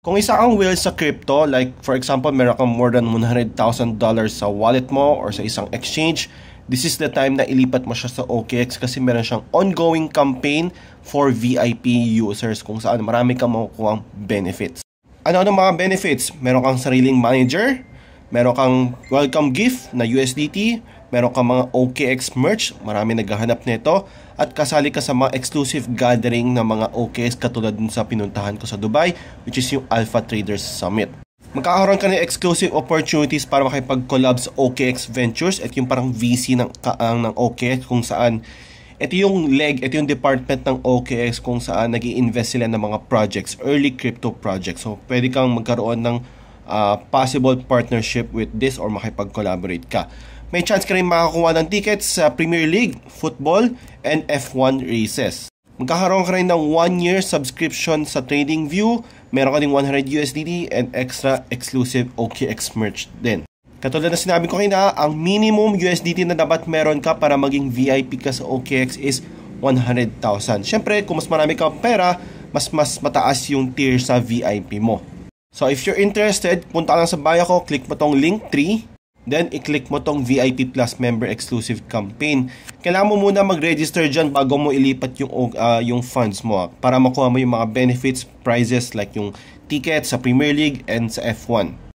Kung isa kang whale sa crypto, like for example, meron kang more than $100,000 sa wallet mo or sa isang exchange, this is the time na ilipat mo siya sa OKX kasi meron siyang ongoing campaign for VIP users kung saan marami kang makukuha benefits. Ano mga benefits? Meron kang sariling manager, meron kang welcome gift na USDT, meron kang mga OKX merch, marami naghahanap nito, at kasali ka sa mga exclusive gathering ng mga OKX katulad dun sa pinuntahan ko sa Dubai, which is yung Alpha Traders Summit. Magkakaroon ka ng exclusive opportunities para makipag-collab sa OKX Ventures at yung parang VC ng OKX kung saan ito yung department ng OKX kung saan nag-i-invest sila ng mga projects, early crypto projects. So pwede kang magkaroon ng possible partnership with this or makipag-collaborate ka. May chance ka rin makakuha ng tickets sa Premier League, football, and F1 races. Magkakaroon ka rin ng 1-year subscription sa TradingView, meron ka ding 100 USDT and extra exclusive OKX merch din. Katulad na sinabi ko kanina, ang minimum USDT na dapat meron ka para maging VIP ka sa OKX is 100,000. Siyempre, kung mas marami kang pera, mas mataas yung tier sa VIP mo. So if you're interested, punta ka lang sa bio ko, click mo tong link 3. Then, i-click mo tong VIP Plus Member Exclusive Campaign. Kailangan mo muna mag-register dyan bago mo ilipat yung funds mo para makuha mo yung mga benefits, prizes like yung tickets sa Premier League and sa F1.